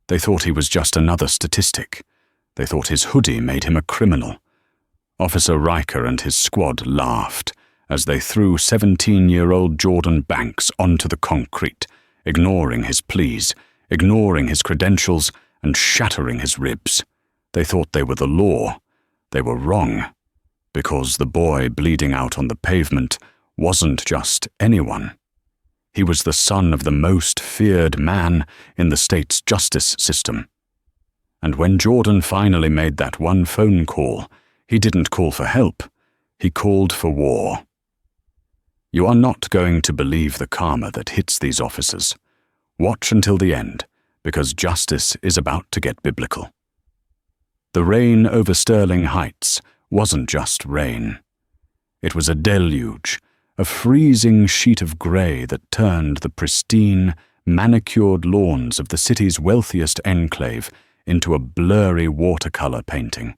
They thought he was just another statistic. They thought his hoodie made him a criminal. Officer Riker and his squad laughed as they threw 17-year-old Jordan Banks onto the concrete, ignoring his pleas, ignoring his credentials, and shattering his ribs. They thought they were the law. They were wrong, because the boy bleeding out on the pavement wasn't just anyone. He was the son of the most feared man in the state's justice system. And when Jordan finally made that one phone call, he didn't call for help. He called for war. You are not going to believe the karma that hits these officers. Watch until the end, because justice is about to get biblical. The rain over Sterling Heights wasn't just rain. It was a deluge, a freezing sheet of grey that turned the pristine, manicured lawns of the city's wealthiest enclave into a blurry watercolor painting.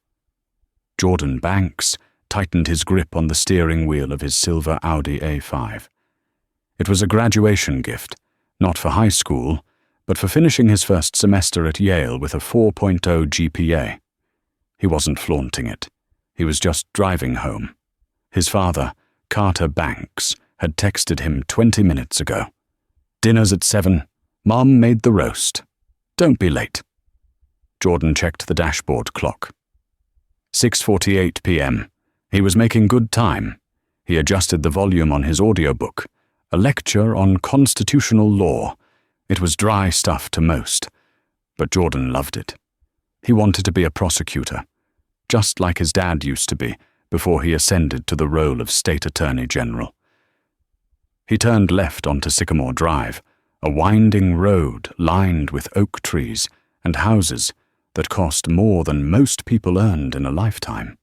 Jordan Banks tightened his grip on the steering wheel of his silver Audi A5. It was a graduation gift, not for high school, but for finishing his first semester at Yale with a 4.0 GPA. He wasn't flaunting it. He was just driving home. His father, Carter Banks, had texted him 20 minutes ago. "Dinner's at 7. Mom made the roast. Don't be late." Jordan checked the dashboard clock. 6:48 p.m. He was making good time. He adjusted the volume on his audiobook, a lecture on constitutional law. It was dry stuff to most, but Jordan loved it. He wanted to be a prosecutor, just like his dad used to be before he ascended to the role of state attorney general. He turned left onto Sycamore Drive, a winding road lined with oak trees and houses that cost more than most people earned in a lifetime.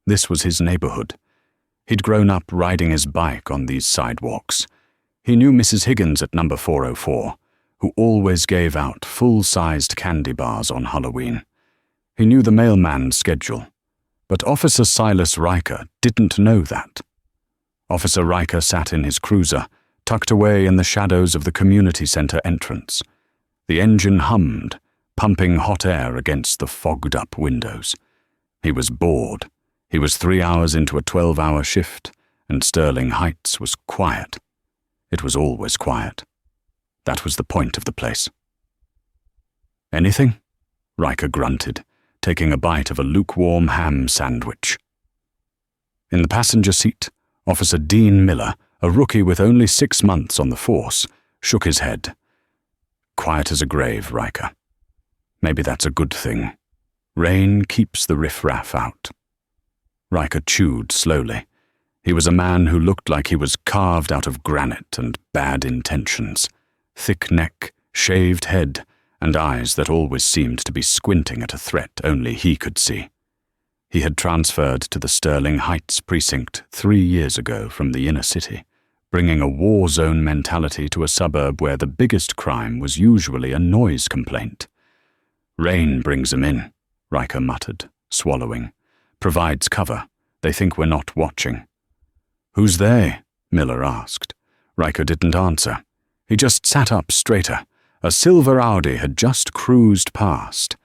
This was his neighborhood. He'd grown up riding his bike on these sidewalks. He knew Mrs. Higgins at number 404, who always gave out full-sized candy bars on Halloween. He knew the mailman's schedule, but Officer Silas Riker didn't know that. Officer Riker sat in his cruiser, tucked away in the shadows of the community center entrance. The engine hummed, pumping hot air against the fogged-up windows. He was bored. He was 3 hours into a 12-hour shift, and Sterling Heights was quiet. It was always quiet. That was the point of the place. "Anything?" Riker grunted, taking a bite of a lukewarm ham sandwich. In the passenger seat, Officer Dean Miller, a rookie with only 6 months on the force, shook his head. "Quiet as a grave, Riker. Maybe that's a good thing. Rain keeps the riffraff out." Riker chewed slowly. He was a man who looked like he was carved out of granite and bad intentions. Thick neck, shaved head, and eyes that always seemed to be squinting at a threat only he could see. He had transferred to the Sterling Heights precinct 3 years ago from the inner city, bringing a war zone mentality to a suburb where the biggest crime was usually a noise complaint. "Rain brings 'em in," Riker muttered, swallowing. "Provides cover. They think we're not watching." "Who's they?" Miller asked. Riker didn't answer. He just sat up straighter. A silver Audi had just cruised past.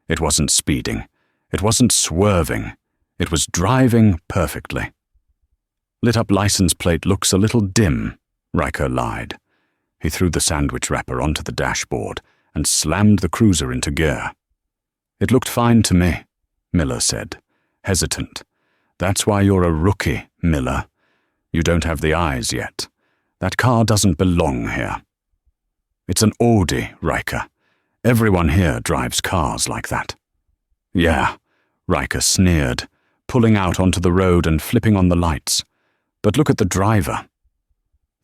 It wasn't speeding. It wasn't swerving. It was driving perfectly. "Lit-up license plate looks a little dim," Riker lied. He threw the sandwich wrapper onto the dashboard and slammed the cruiser into gear. "It looked fine to me," Miller said, hesitant. "That's why you're a rookie, Miller. You don't have the eyes yet. That car doesn't belong here." "It's an Audi, Riker. Everyone here drives cars like that." "Yeah," Riker sneered, pulling out onto the road and flipping on the lights. "But look at the driver."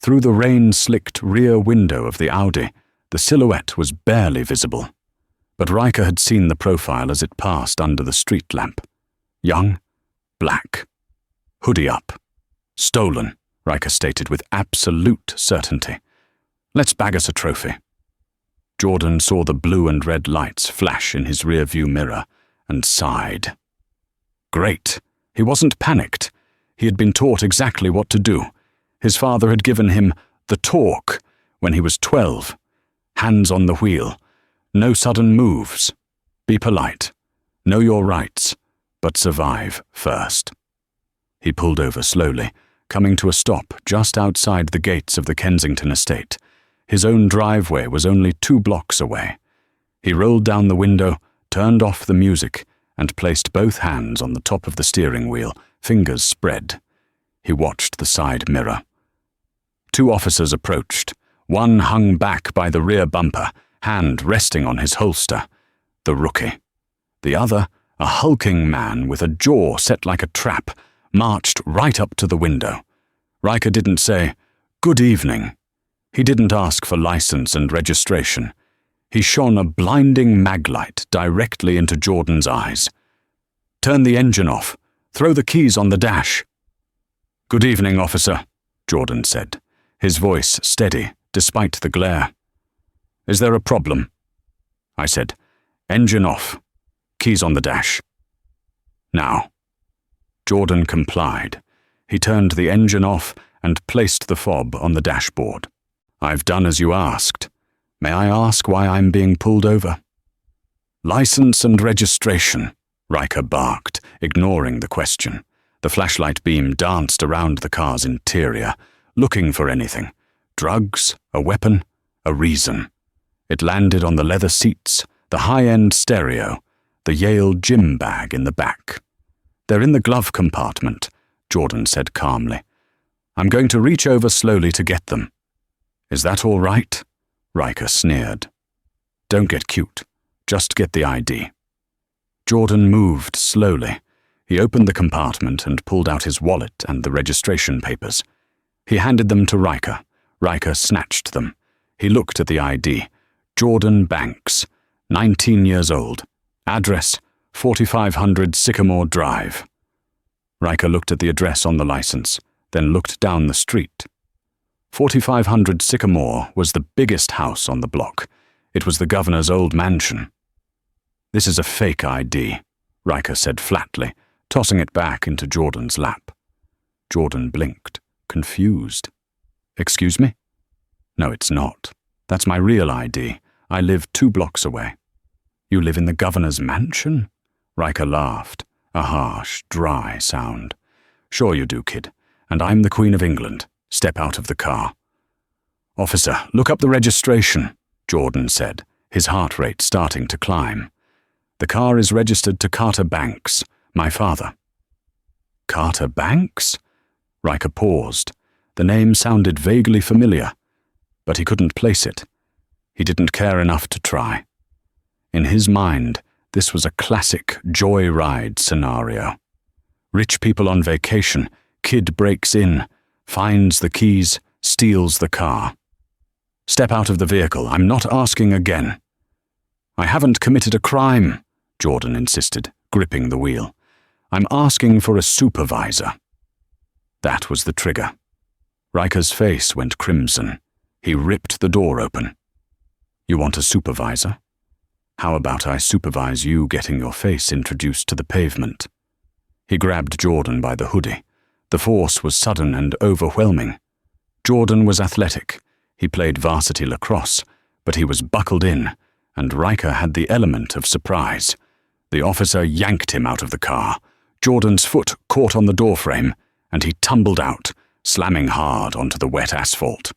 Through the rain-slicked rear window of the Audi, the silhouette was barely visible. But Riker had seen the profile as it passed under the street lamp. Young, black, hoodie up. "Stolen," Riker stated with absolute certainty. "Let's bag us a trophy." Jordan saw the blue and red lights flash in his rear-view mirror and sighed. Great. He wasn't panicked. He had been taught exactly what to do. His father had given him the torque when he was 12. Hands on the wheel. No sudden moves. Be polite. Know your rights, but survive first. He pulled over slowly, coming to a stop just outside the gates of the Kensington estate. His own driveway was only 2 blocks away. He rolled down the window, turned off the music, and placed both hands on the top of the steering wheel, fingers spread. He watched the side mirror. 2 officers approached. One hung back by the rear bumper, hand resting on his holster. The rookie. The other, a hulking man with a jaw set like a trap, marched right up to the window. Riker didn't say, "Good evening." He didn't ask for license and registration. He shone a blinding maglite directly into Jordan's eyes. "Turn the engine off. Throw the keys on the dash." "Good evening, officer," Jordan said, his voice steady despite the glare. "Is there a problem?" I said, "Engine off. Keys on the dash." "Now." Jordan complied. He turned the engine off and placed the fob on the dashboard. "I've done as you asked. May I ask why I'm being pulled over?" "License and registration," Riker barked, ignoring the question. The flashlight beam danced around the car's interior, looking for anything. Drugs, a weapon, a reason. It landed on the leather seats, the high-end stereo, the Yale gym bag in the back. "They're in the glove compartment," Jordan said calmly. "I'm going to reach over slowly to get them." "Is that all right?" Riker sneered. "Don't get cute. Just get the ID." Jordan moved slowly. He opened the compartment and pulled out his wallet and the registration papers. He handed them to Riker. Riker snatched them. He looked at the ID. Jordan Banks, 19 years old. Address, 4500 Sycamore Drive. Riker looked at the address on the license, then looked down the street. 4500 Sycamore was the biggest house on the block. It was the governor's old mansion. "This is a fake ID," Riker said flatly, tossing it back into Jordan's lap. Jordan blinked, confused. "Excuse me?" "No, it's not. That's my real ID. I live 2 blocks away." "You live in the governor's mansion?" Riker laughed, a harsh, dry sound. "Sure you do, kid. And I'm the Queen of England. Step out of the car." "Officer, look up the registration," Jordan said, his heart rate starting to climb. "The car is registered to Carter Banks, my father." "Carter Banks?" Riker paused. The name sounded vaguely familiar, but he couldn't place it. He didn't care enough to try. In his mind, this was a classic joyride scenario. Rich people on vacation, kid breaks in, finds the keys, steals the car. "Step out of the vehicle. I'm not asking again." "I haven't committed a crime," Jordan insisted, gripping the wheel. "I'm asking for a supervisor." That was the trigger. Riker's face went crimson. He ripped the door open. "You want a supervisor? How about I supervise you getting your face introduced to the pavement?" He grabbed Jordan by the hoodie. The force was sudden and overwhelming. Jordan was athletic. He played varsity lacrosse, but he was buckled in, and Riker had the element of surprise. The officer yanked him out of the car. Jordan's foot caught on the doorframe, and he tumbled out, slamming hard onto the wet asphalt.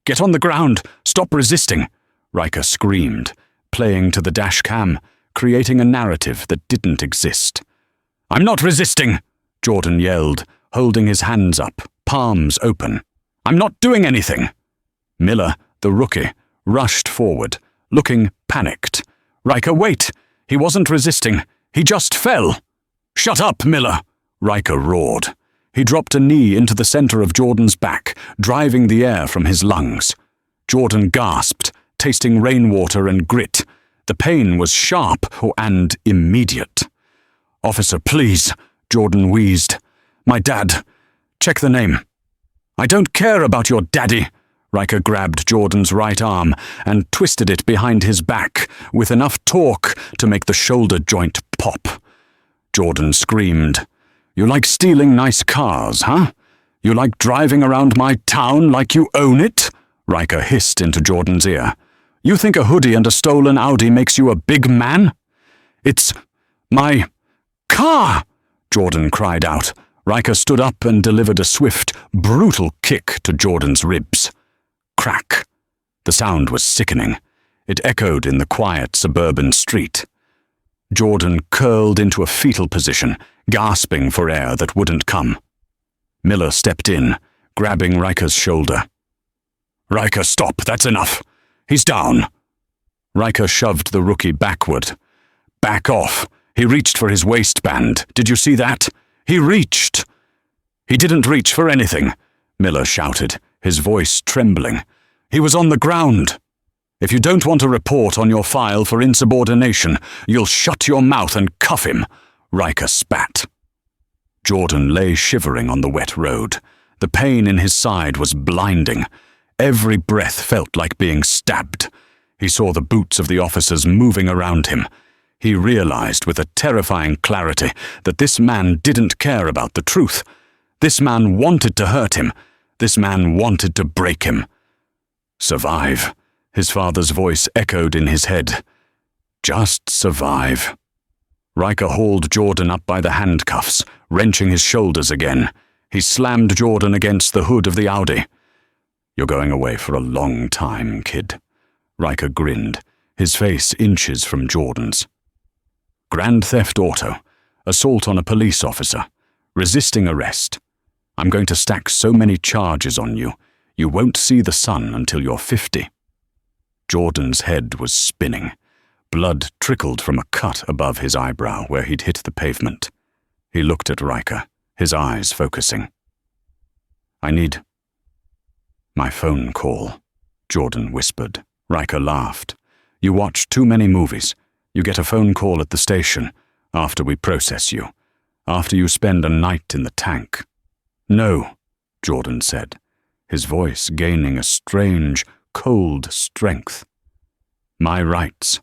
"Get on the ground! Stop resisting!" Riker screamed, playing to the dash cam, creating a narrative that didn't exist. "I'm not resisting!" Jordan yelled, holding his hands up, palms open. "I'm not doing anything!" Miller, the rookie, rushed forward, looking panicked. "Riker, wait! He wasn't resisting. He just fell!" "Shut up, Miller!" Riker roared. He dropped a knee into the center of Jordan's back, driving the air from his lungs. Jordan gasped, tasting rainwater and grit. The pain was sharp and immediate. "Officer, please," Jordan wheezed. "My dad. Check the name." "I don't care about your daddy." Riker grabbed Jordan's right arm and twisted it behind his back with enough torque to make the shoulder joint pop. Jordan screamed. "You like stealing nice cars, huh? You like driving around my town like you own it?" Riker hissed into Jordan's ear. You think a hoodie and a stolen Audi makes you a big man? It's my car, Jordan cried out. Riker stood up and delivered a swift, brutal kick to Jordan's ribs. Crack. The sound was sickening. It echoed in the quiet suburban street. Jordan curled into a fetal position, gasping for air that wouldn't come. Miller stepped in, grabbing Riker's shoulder. Riker, stop, that's enough. He's down. Riker shoved the rookie backward. Back off. He reached for his waistband. Did you see that? He reached. He didn't reach for anything, Miller shouted, his voice trembling. He was on the ground. If you don't want a report on your file for insubordination, you'll shut your mouth and cuff him, Riker spat. Jordan lay shivering on the wet road. The pain in his side was blinding. Every breath felt like being stabbed. He saw the boots of the officers moving around him. He realized with a terrifying clarity that this man didn't care about the truth. This man wanted to hurt him. This man wanted to break him. Survive. His father's voice echoed in his head. Just survive. Riker hauled Jordan up by the handcuffs, wrenching his shoulders again. He slammed Jordan against the hood of the Audi. You're going away for a long time, kid. Riker grinned, his face inches from Jordan's. Grand theft auto, assault on a police officer, resisting arrest. I'm going to stack so many charges on you, you won't see the sun until you're 50. Jordan's head was spinning. Blood trickled from a cut above his eyebrow where he'd hit the pavement. He looked at Riker, his eyes focusing. I need my phone call, Jordan whispered. Riker laughed. You watch too many movies. You get a phone call at the station, after we process you, after you spend a night in the tank. No, Jordan said, his voice gaining a strange, cold strength. My rights.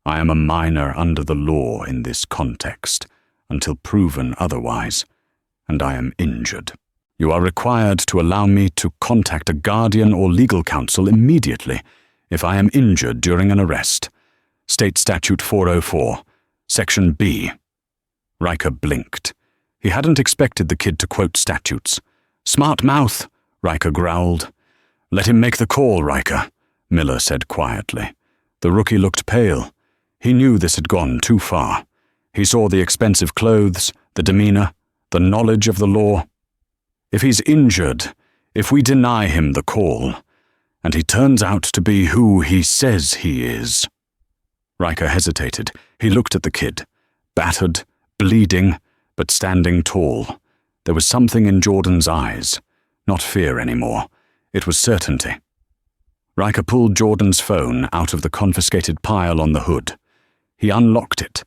I am a minor under the law in this context, until proven otherwise, and I am injured. You are required to allow me to contact a guardian or legal counsel immediately if I am injured during an arrest. State Statute 404, Section B. Riker blinked. He hadn't expected the kid to quote statutes. Smart mouth, Riker growled. Let him make the call, Riker, Miller said quietly. The rookie looked pale. He knew this had gone too far. He saw the expensive clothes, the demeanor, the knowledge of the law. If he's injured, if we deny him the call, and he turns out to be who he says he is. Riker hesitated. He looked at the kid, battered, bleeding, but standing tall. There was something in Jordan's eyes, not fear anymore. It was certainty. Riker pulled Jordan's phone out of the confiscated pile on the hood. He unlocked it.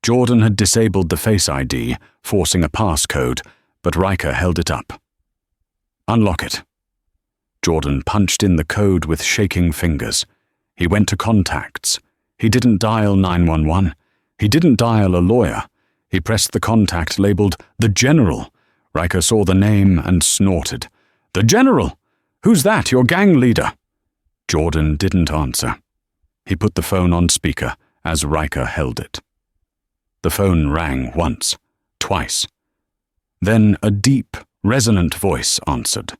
Jordan had disabled the Face ID, forcing a passcode, but Riker held it up. Unlock it. Jordan punched in the code with shaking fingers. He went to contacts. He didn't dial 911. He didn't dial a lawyer. He pressed the contact labeled The General. Riker saw the name and snorted. The General? Who's that, your gang leader? Jordan didn't answer. He put the phone on speaker as Riker held it. The phone rang once, twice. Then a deep, resonant voice answered.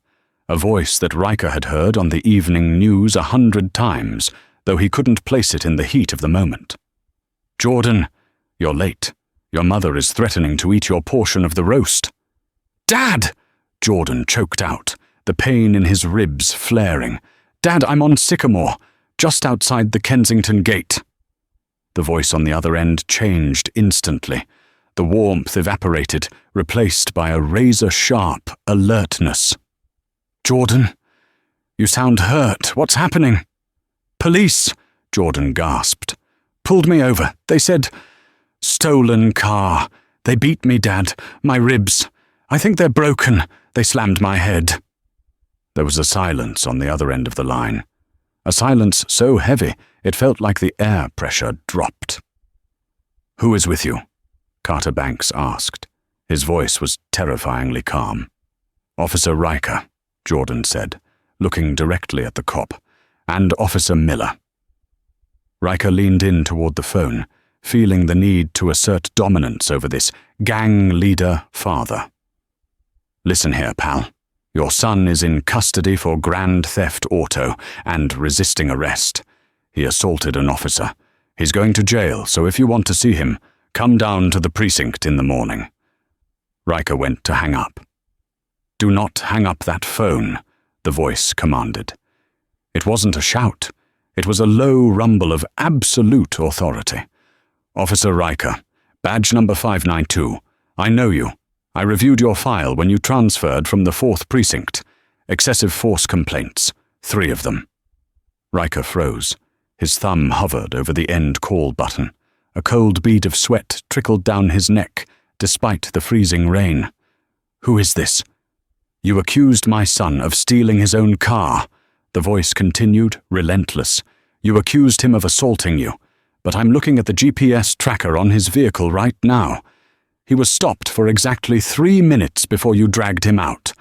A voice that Riker had heard on the evening news 100 times, though he couldn't place it in the heat of the moment. Jordan, you're late. Your mother is threatening to eat your portion of the roast. Dad! Jordan choked out, the pain in his ribs flaring. Dad, I'm on Sycamore, just outside the Kensington gate. The voice on the other end changed instantly. The warmth evaporated, replaced by a razor-sharp alertness. Jordan, you sound hurt. What's happening? Police, Jordan gasped. Pulled me over. They said, stolen car. They beat me, Dad. My ribs. I think they're broken. They slammed my head. There was a silence on the other end of the line. A silence so heavy it felt like the air pressure dropped. Who is with you? Carter Banks asked. His voice was terrifyingly calm. Officer Riker, Jordan said, looking directly at the cop, and Officer Miller. Riker leaned in toward the phone, feeling the need to assert dominance over this gang leader father. "Listen here, pal. Your son is in custody for grand theft auto and resisting arrest. He assaulted an officer. He's going to jail, so if you want to see him, come down to the precinct in the morning." Riker went to hang up. "Do not hang up that phone," the voice commanded. It wasn't a shout. It was a low rumble of absolute authority. "Officer Riker, badge number 592. I know you. I reviewed your file when you transferred from the 4th Precinct. Excessive force complaints. 3 of them." Riker froze. His thumb hovered over the end call button. A cold bead of sweat trickled down his neck, despite the freezing rain. "Who is this?" "You accused my son of stealing his own car," the voice continued, relentless. "You accused him of assaulting you, but I'm looking at the GPS tracker on his vehicle right now. He was stopped for exactly 3 minutes before you dragged him out.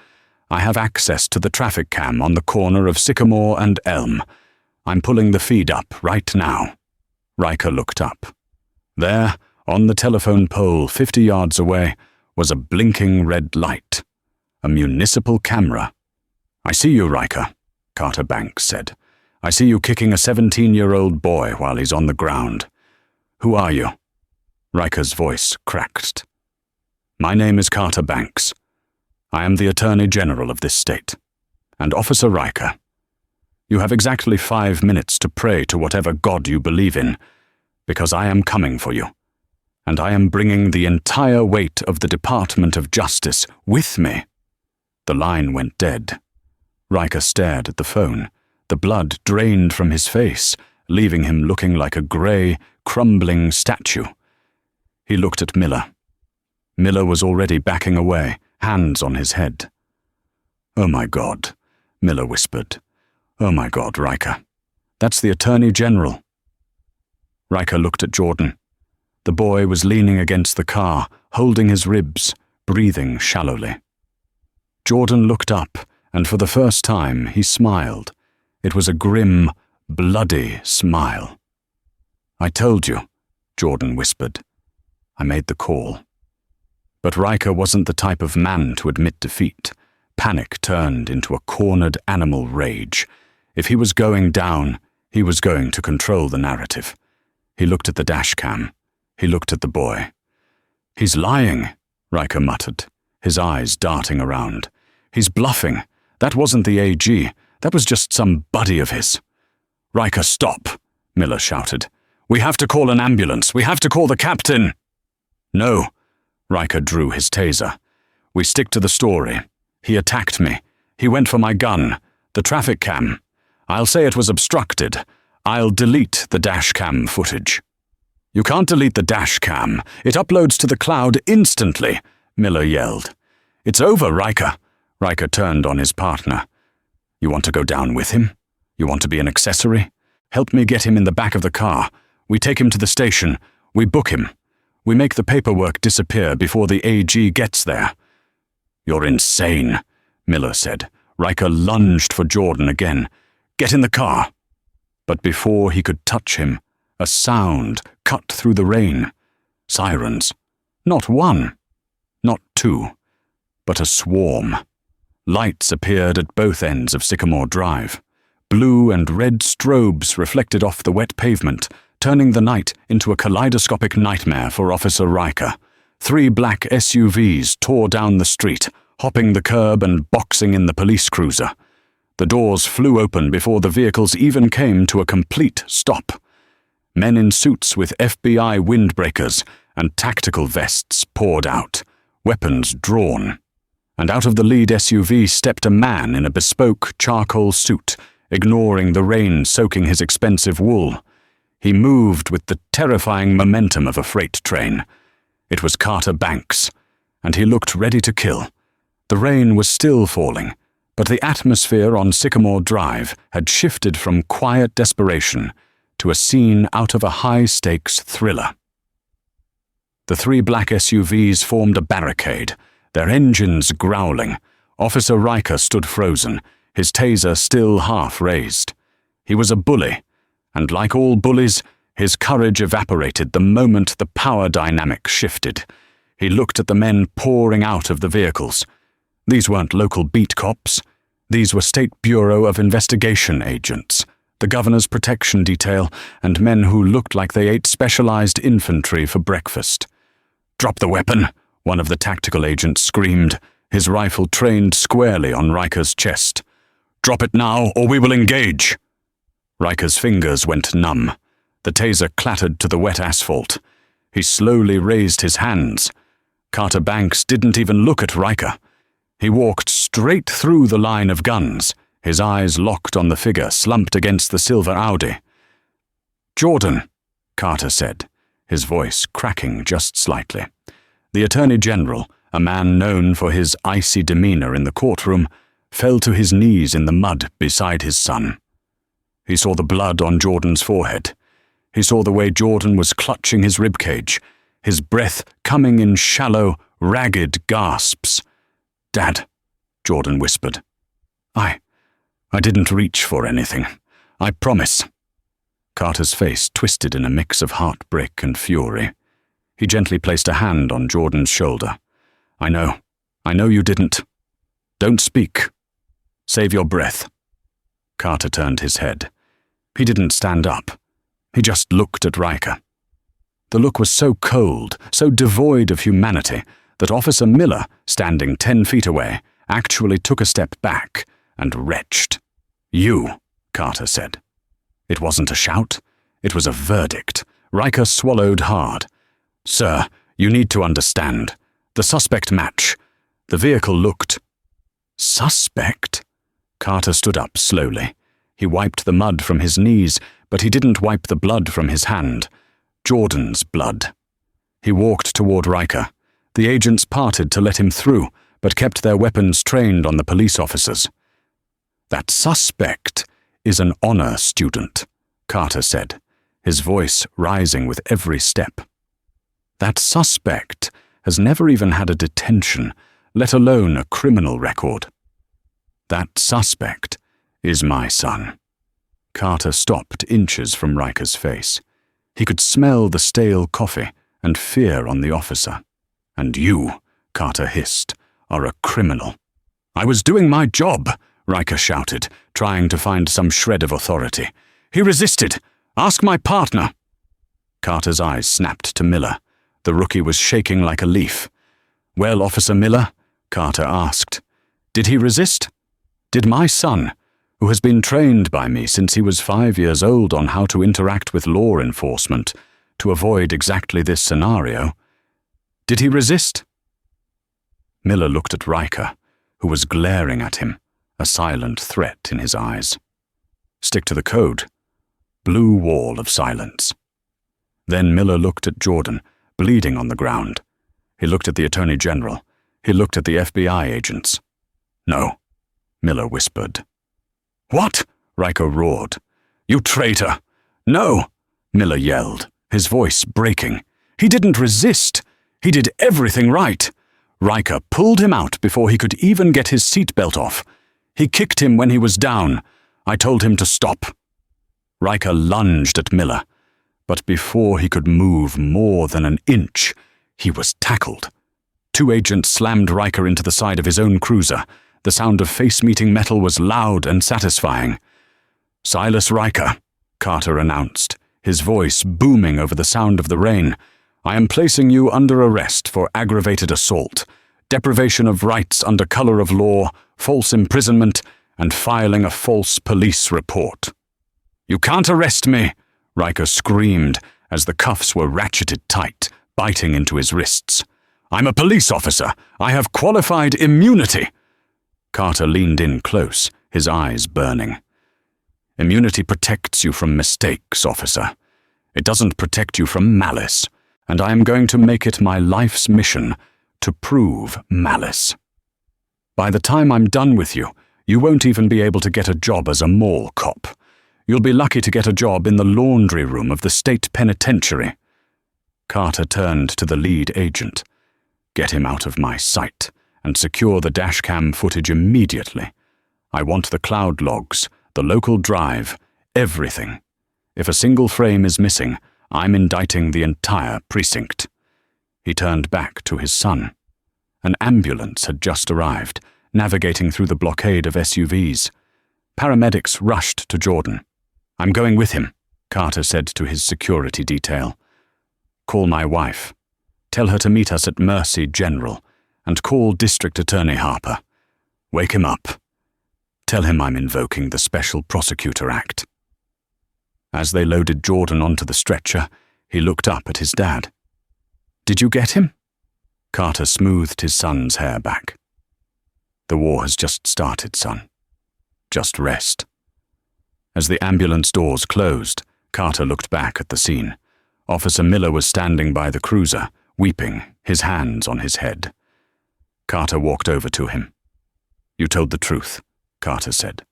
I have access to the traffic cam on the corner of Sycamore and Elm. I'm pulling the feed up right now." Riker looked up. There, on the telephone pole 50 yards away, was a blinking red light. A municipal camera. "I see you, Riker," Carter Banks said. "I see you kicking a 17-year-old boy while he's on the ground. Who are you?" Riker's voice cracked. "My name is Carter Banks. I am the Attorney General of this state. And Officer Riker, you have exactly 5 minutes to pray to whatever God you believe in, because I am coming for you. And I am bringing the entire weight of the Department of Justice with me." The line went dead. Riker stared at the phone. The blood drained from his face, leaving him looking like a grey, crumbling statue. He looked at Miller. Miller was already backing away, hands on his head. "Oh my God," Miller whispered. "Oh my God, Riker. That's the Attorney General." Riker looked at Jordan. The boy was leaning against the car, holding his ribs, breathing shallowly. Jordan looked up, and for the first time he smiled. It was a grim, bloody smile. "I told you," Jordan whispered. "I made the call." But Riker wasn't the type of man to admit defeat. Panic turned into a cornered animal rage. If he was going down, he was going to control the narrative. He looked at the dash cam. He looked at the boy. "He's lying," Riker muttered, his eyes darting around. "He's bluffing. That wasn't the AG. That was just some buddy of his." "Riker, stop," Miller shouted. "We have to call an ambulance. We have to call the captain." "No," Riker drew his taser. "We stick to the story. He attacked me. He went for my gun. The traffic cam. I'll say it was obstructed. I'll delete the dash cam footage." "You can't delete the dash cam. It uploads to the cloud instantly," Miller yelled. "It's over, Riker." Riker turned on his partner. "You want to go down with him? You want to be an accessory? Help me get him in the back of the car. We take him to the station. We book him. We make the paperwork disappear before the AG gets there." "You're insane," Miller said. Riker lunged for Jordan again. "Get in the car." But before he could touch him, a sound cut through the rain. Sirens. Not one. Not two. But a swarm. Lights appeared at both ends of Sycamore Drive. Blue and red strobes reflected off the wet pavement, turning the night into a kaleidoscopic nightmare for Officer Riker. 3 black SUVs tore down the street, hopping the curb and boxing in the police cruiser. The doors flew open before the vehicles even came to a complete stop. Men in suits with FBI windbreakers and tactical vests poured out, weapons drawn. And out of the lead SUV stepped a man in a bespoke charcoal suit, ignoring the rain soaking his expensive wool. He moved with the terrifying momentum of a freight train. It was Carter Banks, and he looked ready to kill. The rain was still falling, but the atmosphere on Sycamore Drive had shifted from quiet desperation to a scene out of a high-stakes thriller. The 3 black SUVs formed a barricade, their engines growling. Officer Riker stood frozen, his taser still half raised. He was a bully, And like all bullies, his courage evaporated the moment the power dynamic shifted. He looked at the men pouring out of the vehicles. These weren't local beat cops. These were State Bureau of Investigation agents, the governor's protection detail, and men who looked like they ate specialized infantry for breakfast. "Drop the weapon," one of the tactical agents screamed, his rifle trained squarely on Riker's chest. "Drop it now, or we will engage." Riker's fingers went numb. The taser clattered to the wet asphalt. He slowly raised his hands. Carter Banks didn't even look at Riker. He walked straight through the line of guns, his eyes locked on the figure slumped against the silver Audi. "Jordan," Carter said, his voice cracking just slightly. The Attorney General, a man known for his icy demeanor in the courtroom, fell to his knees in the mud beside his son. He saw the blood on Jordan's forehead. He saw the way Jordan was clutching his ribcage, his breath coming in shallow, ragged gasps. "Dad," Jordan whispered. I didn't reach for anything. I promise." Carter's face twisted in a mix of heartbreak and fury. He gently placed a hand on Jordan's shoulder. I know you didn't. Don't speak. Save your breath." Carter turned his head. He didn't stand up. He just looked at Riker. The look was so cold, so devoid of humanity, that Officer Miller, standing 10 feet away, actually took a step back and retched. "You," Carter said. It wasn't a shout. It was a verdict. Riker swallowed hard. "Sir, you need to understand. The suspect match. The vehicle looked—" "Suspect?" Carter stood up slowly. He wiped the mud from his knees, but he didn't wipe the blood from his hand. Jordan's blood. He walked toward Riker. The agents parted to let him through, but kept their weapons trained on the police officers. "That suspect is an honor student," Carter said, his voice rising with every step. "That suspect has never even had a detention, let alone a criminal record. That suspect is my son." Carter stopped inches from Riker's face. He could smell the stale coffee and fear on the officer. "And you," Carter hissed, "are a criminal." "I was doing my job," Riker shouted, trying to find some shred of authority. "He resisted. Ask my partner." Carter's eyes snapped to Miller. The rookie was shaking like a leaf. "Well, Officer Miller," Carter asked, "did he resist? Did my son, who has been trained by me since he was 5 years old on how to interact with law enforcement to avoid exactly this scenario, did he resist?" Miller looked at Riker, who was glaring at him, a silent threat in his eyes. Stick to the code. Blue wall of silence. Then Miller looked at Jordan, bleeding on the ground. He looked at the Attorney General. He looked at the FBI agents. "No," Miller whispered. "What?" Riker roared. "You traitor!" "No!" Miller yelled, his voice breaking. "He didn't resist. He did everything right. Riker pulled him out before he could even get his seatbelt off. He kicked him when he was down. I told him to stop." Riker lunged at Miller, but before he could move more than an inch, he was tackled. 2 agents slammed Riker into the side of his own cruiser. The sound of face-meeting metal was loud and satisfying. "Silas Riker," Carter announced, his voice booming over the sound of the rain. "I am placing you under arrest for aggravated assault, deprivation of rights under color of law, false imprisonment, and filing a false police report." "You can't arrest me," Riker screamed as the cuffs were ratcheted tight, biting into his wrists. "I'm a police officer. I have qualified immunity." Carter leaned in close, his eyes burning. "Immunity protects you from mistakes, officer. It doesn't protect you from malice, and I am going to make it my life's mission to prove malice. By the time I'm done with you, you won't even be able to get a job as a mall cop. You'll be lucky to get a job in the laundry room of the state penitentiary." Carter turned to the lead agent. "Get him out of my sight and secure the dashcam footage immediately. I want the cloud logs, the local drive, everything. If a single frame is missing, I'm indicting the entire precinct." He turned back to his son. An ambulance had just arrived, navigating through the blockade of SUVs. Paramedics rushed to Jordan. "I'm going with him," Carter said to his security detail. "Call my wife. Tell her to meet us at Mercy General, and call District Attorney Harper. Wake him up. Tell him I'm invoking the Special Prosecutor Act." As they loaded Jordan onto the stretcher, he looked up at his dad. "Did you get him?" Carter smoothed his son's hair back. "The war has just started, son. Just rest." As the ambulance doors closed, Carter looked back at the scene. Officer Miller was standing by the cruiser, weeping, his hands on his head. Carter walked over to him. "You told the truth," Carter said.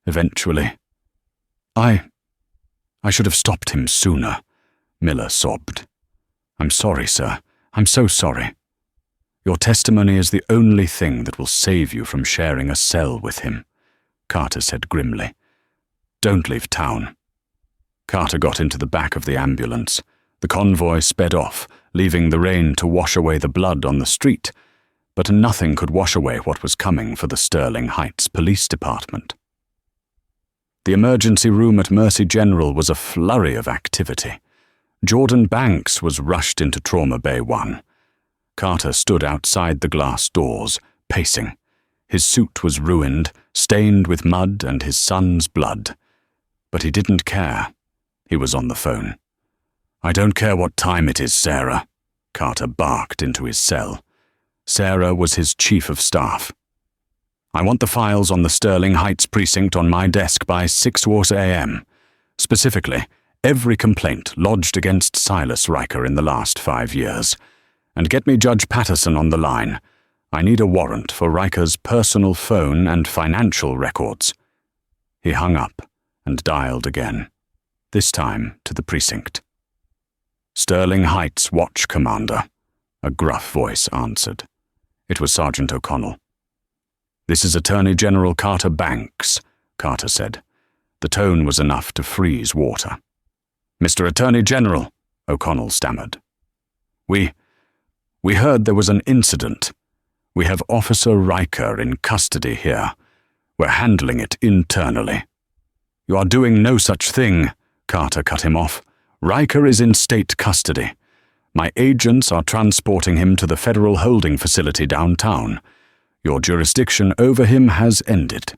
"Eventually. I should have stopped him sooner," Miller sobbed. "I'm sorry, sir. I'm so sorry. Your testimony is the only thing that will save you from sharing a cell with him," Carter said grimly. "Don't leave town." Carter got into the back of the ambulance. The convoy sped off, leaving the rain to wash away the blood on the street, but nothing could wash away what was coming for the Sterling Heights Police Department. The emergency room at Mercy General was a flurry of activity. Jordan Banks was rushed into Trauma Bay 1. Carter stood outside the glass doors, pacing. His suit was ruined, stained with mud and his son's blood. But he didn't care. He was on the phone. "I don't care what time it is, Sarah," Carter barked into his cell. Sarah was his chief of staff. "I want the files on the Sterling Heights precinct on my desk by 6:00 a.m. Specifically, every complaint lodged against Silas Riker in the last 5 years. And get me Judge Patterson on the line. I need a warrant for Riker's personal phone and financial records." He hung up and dialed again, this time to the precinct. "Sterling Heights Watch Commander," a gruff voice answered. It was Sergeant O'Connell. "This is Attorney General Carter Banks," Carter said. The tone was enough to freeze water. "Mr. Attorney General," O'Connell stammered. We heard there was an incident. We have Officer Riker in custody here. We're handling it internally." "You are doing no such thing," Carter cut him off. "Riker is in state custody. My agents are transporting him to the federal holding facility downtown. Your jurisdiction over him has ended."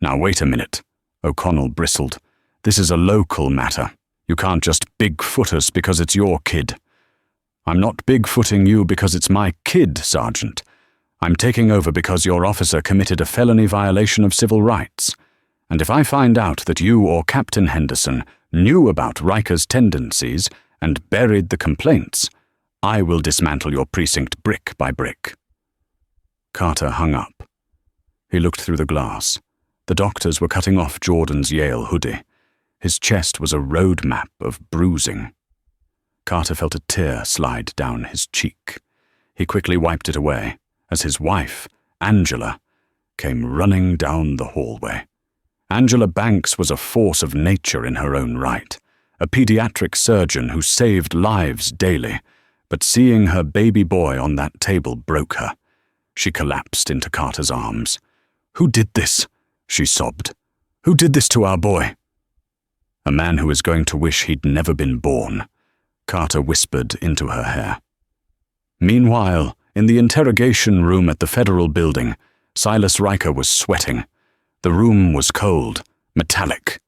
"Now wait a minute," O'Connell bristled. "This is a local matter. You can't just bigfoot us because it's your kid." "I'm not bigfooting you because it's my kid, Sergeant. I'm taking over because your officer committed a felony violation of civil rights. And if I find out that you or Captain Henderson knew about Riker's tendencies and buried the complaints, I will dismantle your precinct brick by brick." Carter hung up. He looked through the glass. The doctors were cutting off Jordan's Yale hoodie. His chest was a road map of bruising. Carter felt a tear slide down his cheek. He quickly wiped it away as his wife, Angela, came running down the hallway. Angela Banks was a force of nature in her own right, a pediatric surgeon who saved lives daily, but seeing her baby boy on that table broke her. She collapsed into Carter's arms. "Who did this?" she sobbed. "Who did this to our boy?" "A man who is going to wish he'd never been born," Carter whispered into her hair. Meanwhile, in the interrogation room at the federal building, Silas Riker was sweating. The room was cold, metallic.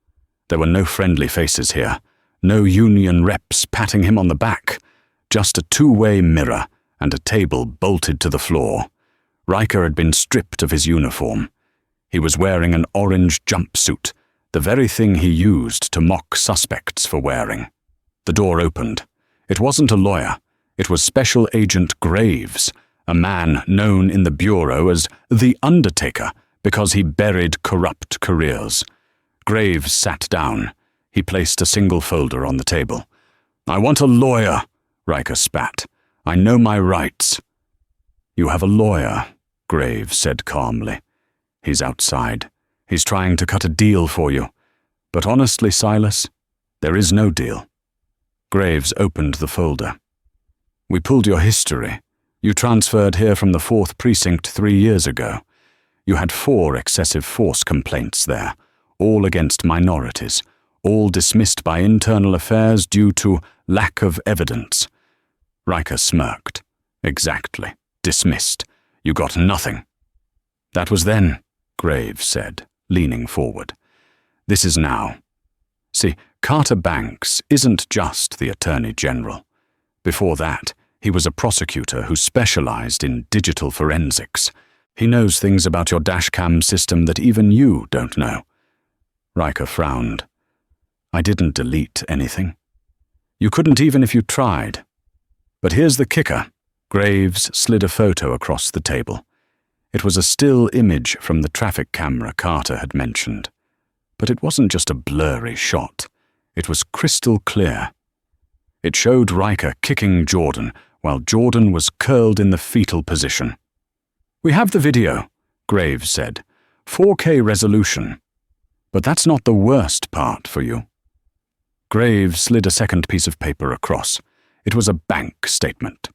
There were no friendly faces here, no union reps patting him on the back, just a two-way mirror and a table bolted to the floor. Riker had been stripped of his uniform. He was wearing an orange jumpsuit, the very thing he used to mock suspects for wearing. The door opened. It wasn't a lawyer. It was Special Agent Graves, a man known in the Bureau as the Undertaker because he buried corrupt careers. Graves sat down. He placed a single folder on the table. "I want a lawyer," Riker spat. "I know my rights." "You have a lawyer," Graves said calmly. "He's outside. He's trying to cut a deal for you. But honestly, Silas, There is no deal. Graves opened the folder. We pulled your history. You transferred here from the 4th Precinct 3 years ago. You had 4 excessive force complaints there, all against minorities, all dismissed by internal affairs due to lack of evidence. Riker smirked. Exactly. Dismissed. You got nothing. That was then, Graves said, leaning forward. This is now. See, Carter Banks isn't just the Attorney General. Before that, he was a prosecutor who specialized in digital forensics. He knows things about your dashcam system that even you don't know. Riker frowned. I didn't delete anything. You couldn't even if you tried. But here's the kicker. Graves slid a photo across the table. It was a still image from the traffic camera Carter had mentioned. But it wasn't just a blurry shot. It was crystal clear. It showed Riker kicking Jordan while Jordan was curled in the fetal position. We have the video, Graves said. 4K resolution. But that's not the worst part for you. Graves slid a second piece of paper across. It was a bank statement.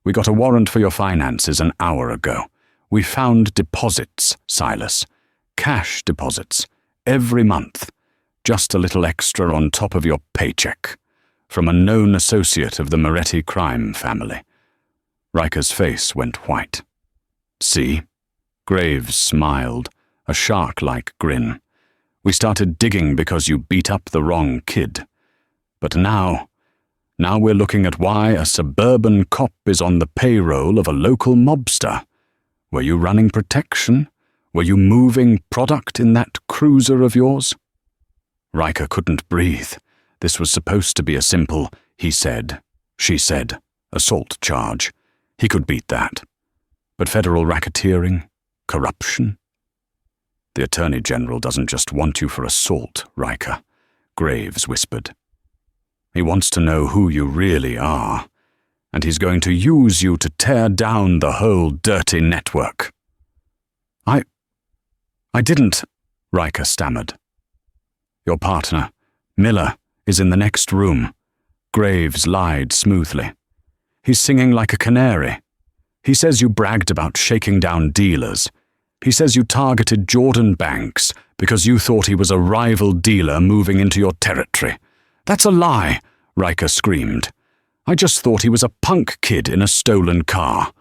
We got a warrant for your finances an hour ago. We found deposits, Silas. Cash deposits. Every month. Just a little extra on top of your paycheck. From a known associate of the Moretti crime family. Riker's face went white. See? Graves smiled, a shark-like grin. We started digging because you beat up the wrong kid. But now we're looking at why a suburban cop is on the payroll of a local mobster. Were you running protection? Were you moving product in that cruiser of yours? Riker couldn't breathe. This was supposed to be a simple, he said, she said, assault charge. He could beat that. But federal racketeering? Corruption? The Attorney General doesn't just want you for assault, Riker, Graves whispered. He wants to know who you really are, and he's going to use you to tear down the whole dirty network. I didn't, Riker stammered. Your partner, Miller, is in the next room. Graves lied smoothly. He's singing like a canary. He says you bragged about shaking down dealers. He says you targeted Jordan Banks because you thought he was a rival dealer moving into your territory. That's a lie, Riker screamed. I just thought he was a punk kid in a stolen car.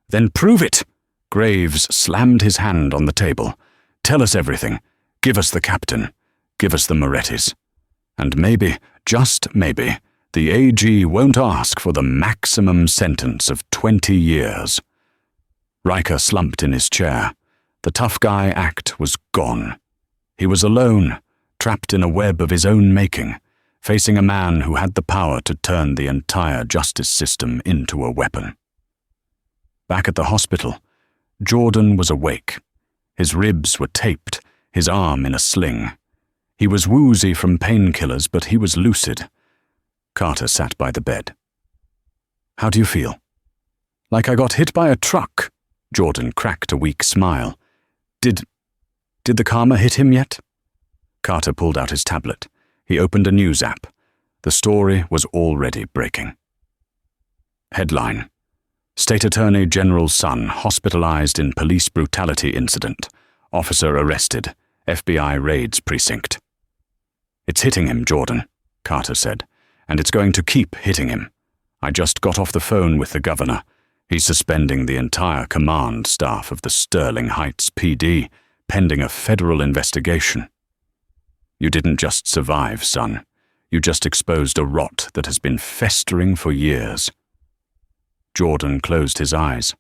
Then prove it. Graves slammed his hand on the table. Tell us everything. Give us the captain. Give us the Morettis. And maybe, just maybe, the AG won't ask for the maximum sentence of 20 years. Riker slumped in his chair. The tough guy act was gone. He was alone, trapped in a web of his own making, facing a man who had the power to turn the entire justice system into a weapon. Back at the hospital, Jordan was awake. His ribs were taped, his arm in a sling. He was woozy from painkillers, but he was lucid. Carter sat by the bed. How do you feel? Like I got hit by a truck. Jordan cracked a weak smile. Did the karma hit him yet? Carter pulled out his tablet. He opened a news app. The story was already breaking. Headline: State Attorney General's son hospitalized in police brutality incident. Officer arrested. FBI raids precinct. It's hitting him, Jordan, Carter said, and it's going to keep hitting him. I just got off the phone with the governor. He's suspending the entire command staff of the Sterling Heights PD, pending a federal investigation. You didn't just survive, son. You just exposed a rot that has been festering for years. Jordan closed his eyes.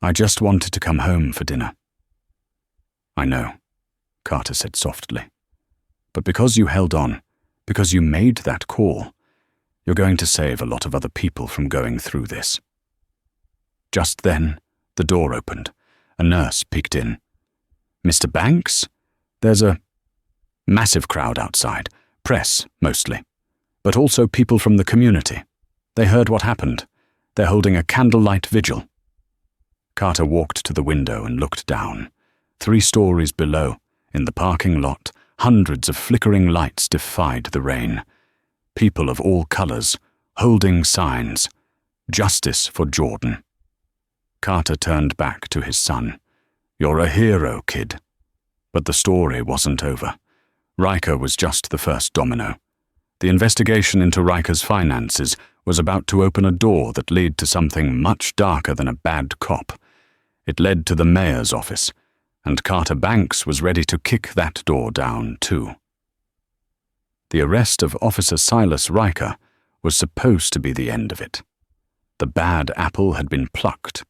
I just wanted to come home for dinner. I know, Carter said softly. But because you held on, because you made that call, you're going to save a lot of other people from going through this. Just then, the door opened. A nurse peeked in. Mr. Banks? There's a massive crowd outside, press mostly, but also people from the community. They heard what happened. They're holding a candlelight vigil. Carter walked to the window and looked down. 3 stories below, in the parking lot, Hundreds of flickering lights defied the rain. People of all colors, holding signs. Justice for Jordan. Carter turned back to his son. "You're a hero, kid." But the story wasn't over. Riker was just the first domino. The investigation into Riker's finances was about to open a door that led to something much darker than a bad cop. It led to the mayor's office, and Carter Banks was ready to kick that door down too. The arrest of Officer Silas Riker was supposed to be the end of it. The bad apple had been plucked.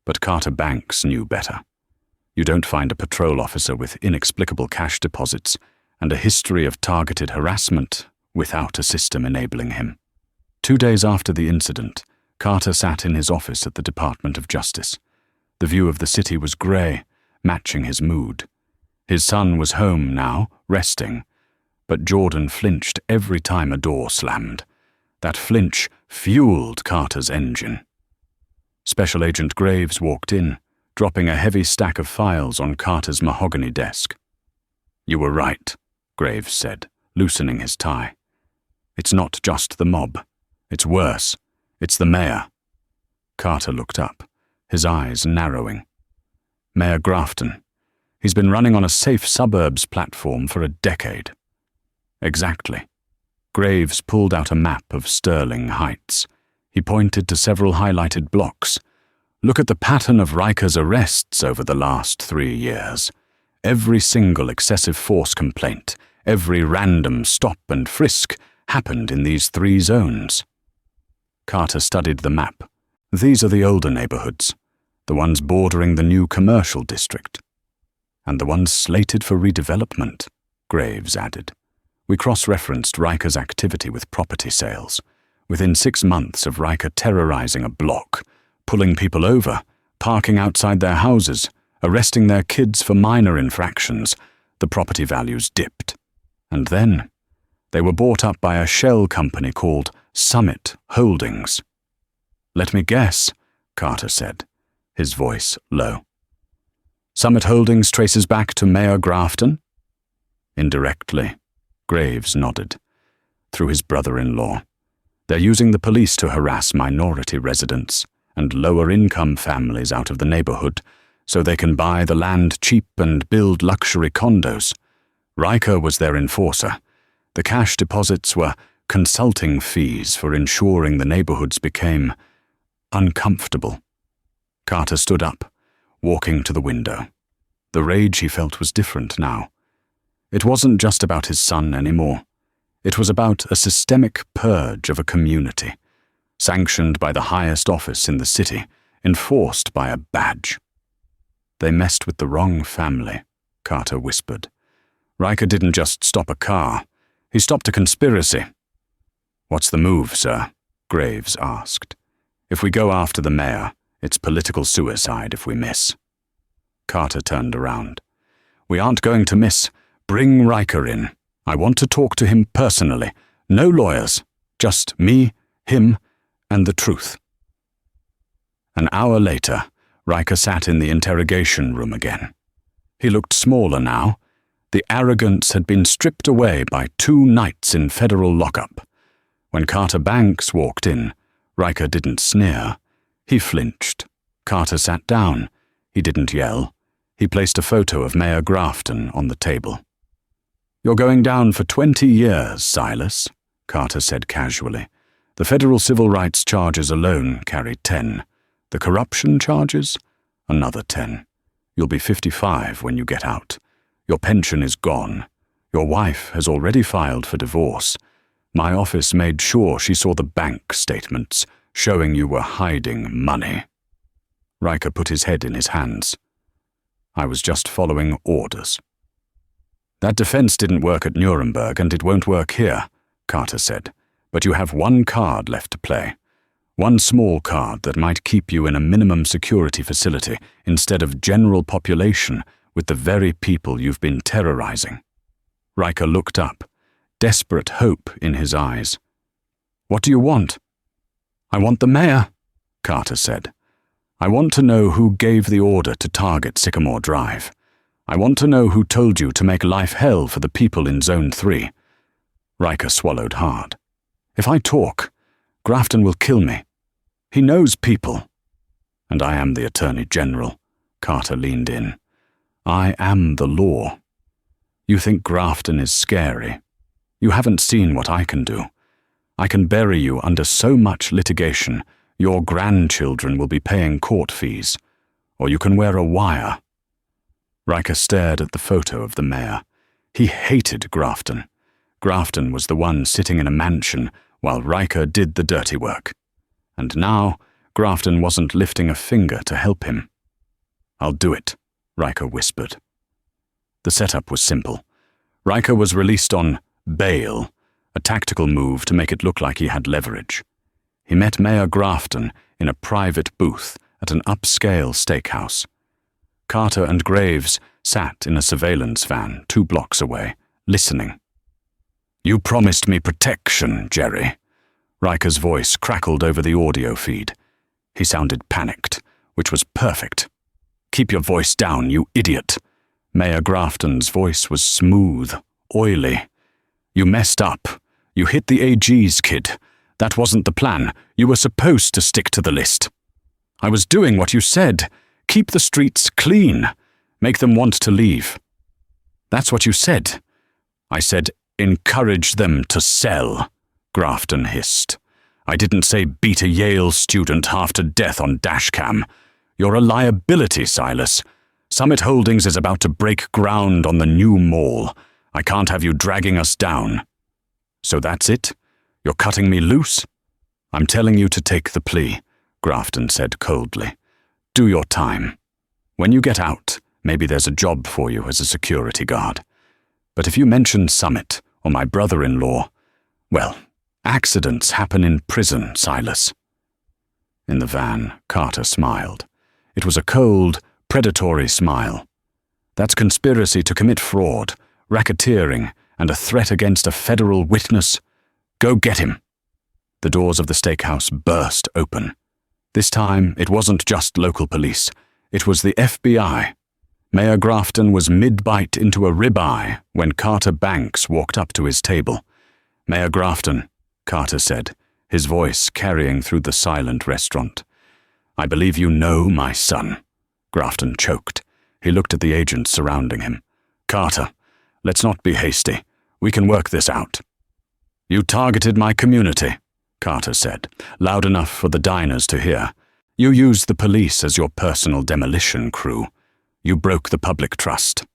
But Carter Banks knew better. You don't find a patrol officer with inexplicable cash deposits and a history of targeted harassment without a system enabling him. 2 days after the incident, Carter sat in his office at the Department of Justice. The view of the city was grey, matching his mood. His son was home now, resting, but Jordan flinched every time a door slammed. That flinch fueled Carter's engine. Special Agent Graves walked in, dropping a heavy stack of files on Carter's mahogany desk. "You were right," Graves said, loosening his tie. "It's not just the mob. It's worse. It's the mayor." Carter looked up, his eyes narrowing. "Mayor Grafton. He's been running on a safe suburbs platform for a decade." "Exactly." Graves pulled out a map of Sterling Heights. He pointed to several highlighted blocks. "Look at the pattern of Riker's arrests over the last 3 years. Every single excessive force complaint, every random stop and frisk happened in these 3 zones." Carter studied the map. "These are the older neighborhoods, the ones bordering the new commercial district. And the ones slated for redevelopment," Graves added. "We cross-referenced Riker's activity with property sales. Within 6 months of Riker terrorizing a block, pulling people over, parking outside their houses, arresting their kids for minor infractions, the property values dipped. And then they were bought up by a shell company called Summit Holdings." "Let me guess," Carter said, his voice low. "Summit Holdings traces back to Mayor Grafton?" "Indirectly," Graves nodded. "Through his brother-in-law. They're using the police to harass minority residents and lower-income families out of the neighborhood so they can buy the land cheap and build luxury condos. Riker was their enforcer. The cash deposits were consulting fees for ensuring the neighborhoods became uncomfortable." Carter stood up, walking to the window. The rage he felt was different now. It wasn't just about his son anymore. It was about a systemic purge of a community, sanctioned by the highest office in the city, enforced by a badge. "They messed with the wrong family," Carter whispered. "Riker didn't just stop a car. He stopped a conspiracy." "What's the move, sir?" Graves asked. "If we go after the mayor, it's political suicide if we miss." Carter turned around. "We aren't going to miss. Bring Riker in. I want to talk to him personally. No lawyers. Just me, him, and the truth." An hour later, Riker sat in the interrogation room again. He looked smaller now. The arrogance had been stripped away by 2 nights in federal lockup. When Carter Banks walked in, Riker didn't sneer. He flinched. Carter sat down. He didn't yell. He placed a photo of Mayor Grafton on the table. "You're going down for 20 years, Silas," Carter said casually. "The federal civil rights charges alone carry 10. The corruption charges? Another 10. You'll be 55 when you get out. Your pension is gone. Your wife has already filed for divorce. My office made sure she saw the bank statements showing you were hiding money." Riker put his head in his hands. "I was just following orders." "That defense didn't work at Nuremberg, and it won't work here," Carter said. "But you have one card left to play. One small card that might keep you in a minimum security facility instead of general population with the very people you've been terrorizing." Riker looked up, desperate hope in his eyes. "What do you want?" "I want the mayor," Carter said. "I want to know who gave the order to target Sycamore Drive. I want to know who told you to make life hell for the people in Zone 3. Riker swallowed hard. If I talk, Grafton will kill me. He knows people. And I am the Attorney General. Carter leaned in. I am the law. You think Grafton is scary. You haven't seen what I can do. I can bury you under so much litigation, your grandchildren will be paying court fees. Or you can wear a wire. Riker stared at the photo of the mayor. He hated Grafton. Grafton was the one sitting in a mansion while Riker did the dirty work. And now, Grafton wasn't lifting a finger to help him. I'll do it, Riker whispered. The setup was simple. Riker was released on bail, a tactical move to make it look like he had leverage. He met Mayor Grafton in a private booth at an upscale steakhouse. Carter and Graves sat in a surveillance van 2 blocks away, listening. You promised me protection, Jerry. Riker's voice crackled over the audio feed. He sounded panicked, which was perfect. Keep your voice down, you idiot. Mayor Grafton's voice was smooth, oily. You messed up. You hit the AG's kid. That wasn't the plan. You were supposed to stick to the list. I was doing what you said. Keep the streets clean. Make them want to leave. That's what you said. I said, encourage them to sell, Grafton hissed. I didn't say beat a Yale student half to death on dashcam. You're a liability, Silas. Summit Holdings is about to break ground on the new mall. I can't have you dragging us down. So that's it? You're cutting me loose? I'm telling you to take the plea, Grafton said coldly. Do your time. When you get out, maybe there's a job for you as a security guard. But if you mention Summit or my brother-in-law, well, accidents happen in prison, Silas. In the van, Carter smiled. It was a cold, predatory smile. That's conspiracy to commit fraud, racketeering, and a threat against a federal witness. Go get him. The doors of the steakhouse burst open. This time, it wasn't just local police. It was the FBI. Mayor Grafton was mid-bite into a ribeye when Carter Banks walked up to his table. Mayor Grafton, Carter said, his voice carrying through the silent restaurant. I believe you know my son. Grafton choked. He looked at the agents surrounding him. Carter, let's not be hasty. We can work this out. You targeted my community, Carter said, loud enough for the diners to hear. You used the police as your personal demolition crew. You broke the public trust.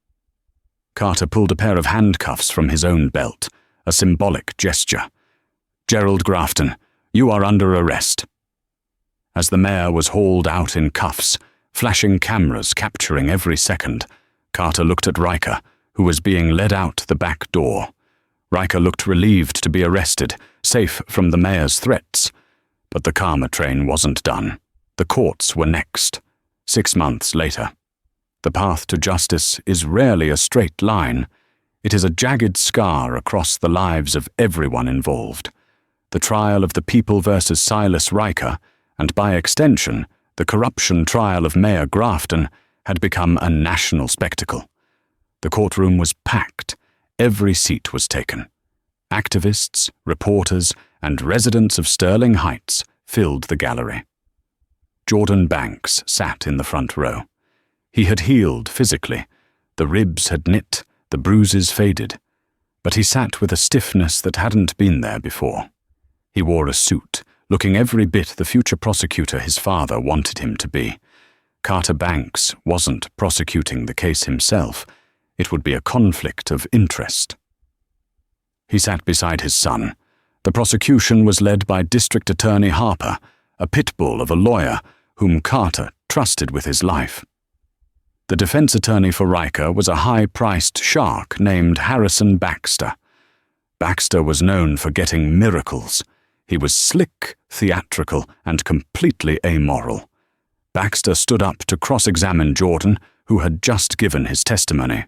Carter pulled a pair of handcuffs from his own belt, a symbolic gesture. Gerald Grafton, you are under arrest. As the mayor was hauled out in cuffs, flashing cameras capturing every second, Carter looked at Riker, who was being led out the back door. Riker looked relieved to be arrested, safe from the mayor's threats. But the karma train wasn't done. The courts were next. 6 months later. The path to justice is rarely a straight line. It is a jagged scar across the lives of everyone involved. The trial of the people versus Silas Riker, and by extension, the corruption trial of Mayor Grafton, had become a national spectacle. The courtroom was packed. Every seat was taken. Activists, reporters, and residents of Sterling Heights filled the gallery. Jordan Banks sat in the front row. He had healed physically. The ribs had knit, the bruises faded. But he sat with a stiffness that hadn't been there before. He wore a suit, looking every bit the future prosecutor his father wanted him to be. Carter Banks wasn't prosecuting the case himself. It would be a conflict of interest. He sat beside his son. The prosecution was led by District Attorney Harper, a pit bull of a lawyer whom Carter trusted with his life. The defense attorney for Riker was a high-priced shark named Harrison Baxter. Baxter was known for getting miracles. He was slick, theatrical, and completely amoral. Baxter stood up to cross-examine Jordan, who had just given his testimony.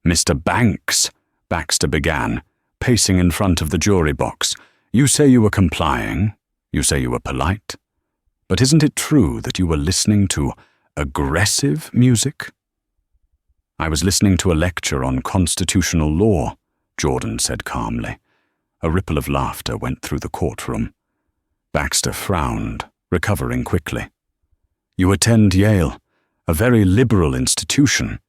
Mr. Banks, Baxter began, pacing in front of the jury box. You say you were complying. You say you were polite. But isn't it true that you were listening to aggressive music? "I was listening to a lecture on constitutional law," Jordan said calmly. A ripple of laughter went through the courtroom. Baxter frowned, recovering quickly. "You attend Yale, a very liberal institution.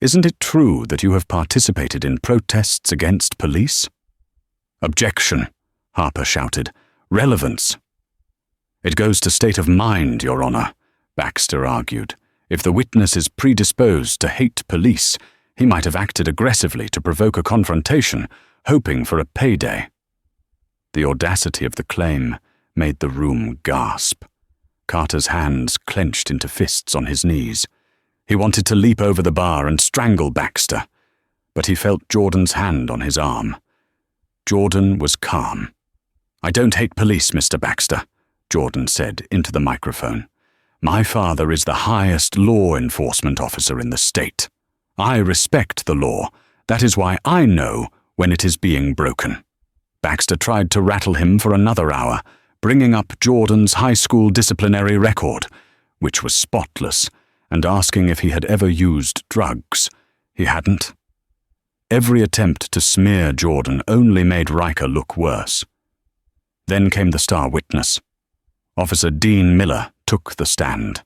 Isn't it true that you have participated in protests against police?" "Objection," Harper shouted. "Relevance." "It goes to state of mind, Your Honor," Baxter argued. "If the witness is predisposed to hate police, he might have acted aggressively to provoke a confrontation, hoping for a payday." The audacity of the claim made the room gasp. Carter's hands clenched into fists on his knees. He wanted to leap over the bar and strangle Baxter, but he felt Jordan's hand on his arm. Jordan was calm. "I don't hate police, Mr. Baxter," Jordan said into the microphone. "My father is the highest law enforcement officer in the state. I respect the law. That is why I know when it is being broken." Baxter tried to rattle him for another hour, bringing up Jordan's high school disciplinary record, which was spotless, and asking if he had ever used drugs. He hadn't. Every attempt to smear Jordan only made Riker look worse. Then came the star witness. Officer Dean Miller took the stand.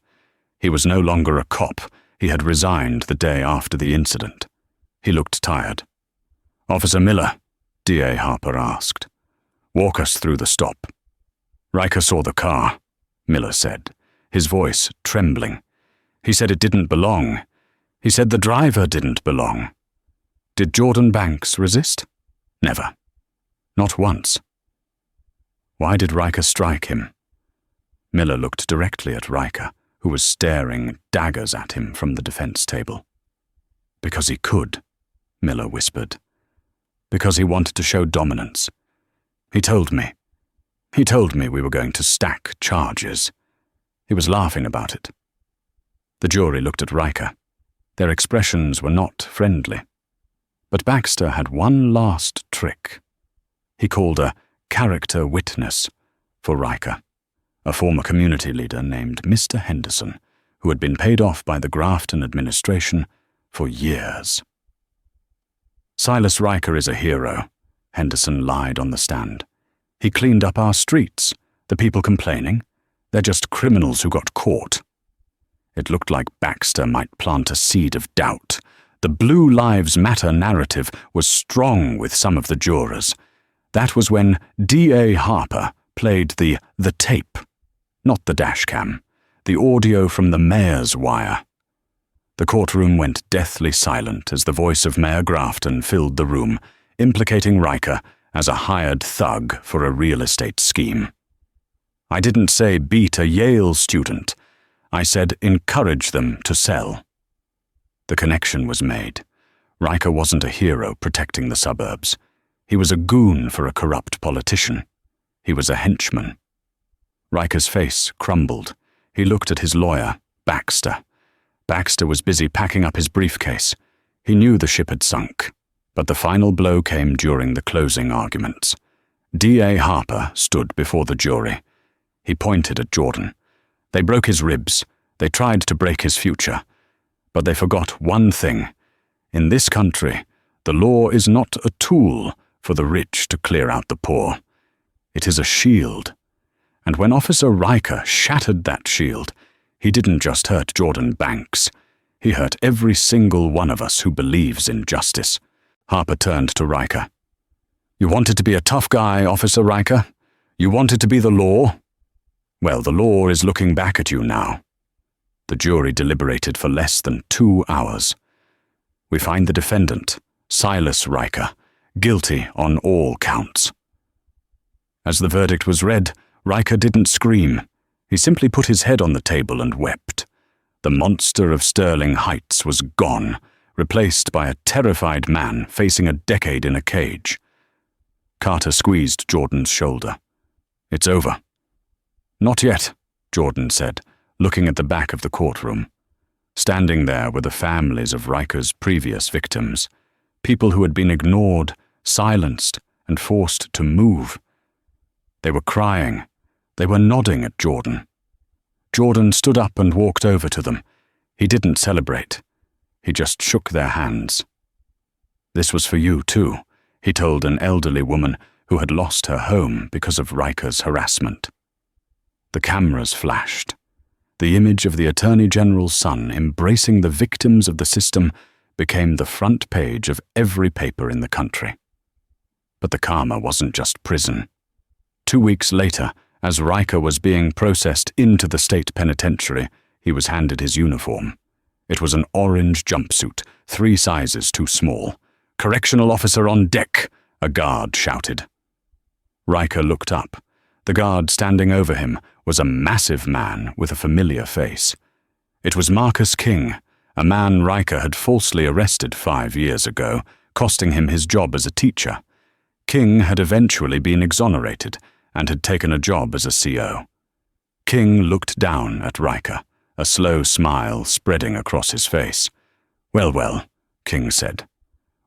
He was no longer a cop. He had resigned the day after the incident. He looked tired. "Officer Miller," D.A. Harper asked, "walk us through the stop." "Riker saw the car," Miller said, his voice trembling. "He said it didn't belong. He said the driver didn't belong." "Did Jordan Banks resist?" "Never. Not once." "Why did Riker strike him?" Miller looked directly at Riker, who was staring daggers at him from the defense table. "Because he could," Miller whispered. "Because he wanted to show dominance. He told me we were going to stack charges. He was laughing about it." The jury looked at Riker. Their expressions were not friendly. But Baxter had one last trick. He called a character witness for Riker, a former community leader named Mr. Henderson, who had been paid off by the Grafton administration for years. "Silas Riker is a hero," Henderson lied on the stand. "He cleaned up our streets. The people complaining, they're just criminals who got caught." It looked like Baxter might plant a seed of doubt. The Blue Lives Matter narrative was strong with some of the jurors. That was when D.A. Harper played the tape, not the dashcam, the audio from the mayor's wire. The courtroom went deathly silent as the voice of Mayor Grafton filled the room, implicating Riker as a hired thug for a real estate scheme. "I didn't say beat a Yale student. I said encourage them to sell." The connection was made. Riker wasn't a hero protecting the suburbs. He was a goon for a corrupt politician. He was a henchman. Riker's face crumbled. He looked at his lawyer, Baxter. Baxter was busy packing up his briefcase. He knew the ship had sunk, but the final blow came during the closing arguments. D.A. Harper stood before the jury. He pointed at Jordan. They broke his ribs. They tried to break his future. But they forgot one thing. In this country, the law is not a tool for the rich to clear out the poor. It is a shield. And when Officer Riker shattered that shield, he didn't just hurt Jordan Banks. He hurt every single one of us who believes in justice. Harper turned to Riker. "You wanted to be a tough guy, Officer Riker? You wanted to be the law? Well, the law is looking back at you now." The jury deliberated for less than 2 hours. "We find the defendant, Silas Riker, guilty on all counts." As the verdict was read, Riker didn't scream. He simply put his head on the table and wept. The monster of Sterling Heights was gone, replaced by a terrified man facing a decade in a cage. Carter squeezed Jordan's shoulder. "It's over." "Not yet," Jordan said, looking at the back of the courtroom. Standing there were the families of Riker's previous victims, people who had been ignored, silenced, and forced to move. They were crying. They were nodding at Jordan. Jordan stood up and walked over to them. He didn't celebrate. He just shook their hands. "This was for you, too," he told an elderly woman who had lost her home because of Riker's harassment. The cameras flashed. The image of the Attorney General's son embracing the victims of the system became the front page of every paper in the country. But the karma wasn't just prison. 2 weeks later, as Riker was being processed into the state penitentiary, he was handed his uniform. It was an orange jumpsuit, 3 sizes too small. "Correctional officer on deck," a guard shouted. Riker looked up. The guard standing over him was a massive man with a familiar face. It was Marcus King, a man Riker had falsely arrested 5 years ago, costing him his job as a teacher. King had eventually been exonerated and had taken a job as a CO. King looked down at Riker, a slow smile spreading across his face. "Well, well," King said.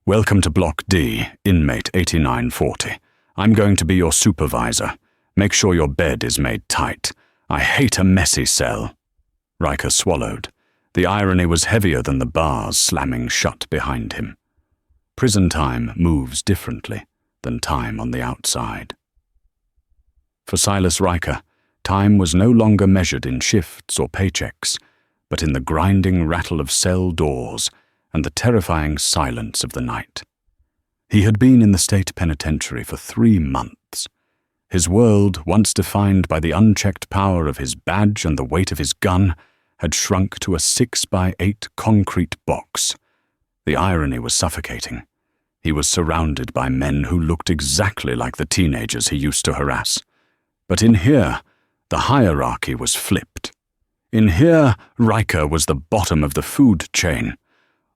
"Welcome to Block D, inmate 8940. I'm going to be your supervisor. Make sure your bed is made tight. I hate a messy cell." Riker swallowed. The irony was heavier than the bars slamming shut behind him. Prison time moves differently than time on the outside. For Silas Riker, time was no longer measured in shifts or paychecks, but in the grinding rattle of cell doors and the terrifying silence of the night. He had been in the state penitentiary for 3 months. His world, once defined by the unchecked power of his badge and the weight of his gun, had shrunk to a 6x8 concrete box. The irony was suffocating. He was surrounded by men who looked exactly like the teenagers he used to harass. But in here, the hierarchy was flipped. In here, Riker was the bottom of the food chain.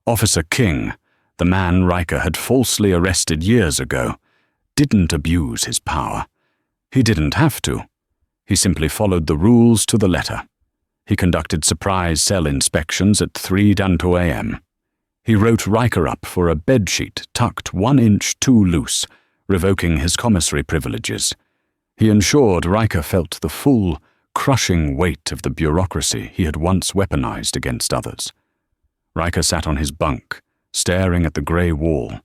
Officer King, the man Riker had falsely arrested years ago, didn't abuse his power. He didn't have to. He simply followed the rules to the letter. He conducted surprise cell inspections at 3:00 a.m. He wrote Riker up for a bedsheet tucked 1 inch too loose, revoking his commissary privileges. He ensured Riker felt the full, crushing weight of the bureaucracy he had once weaponized against others. Riker sat on his bunk, staring at the grey wall.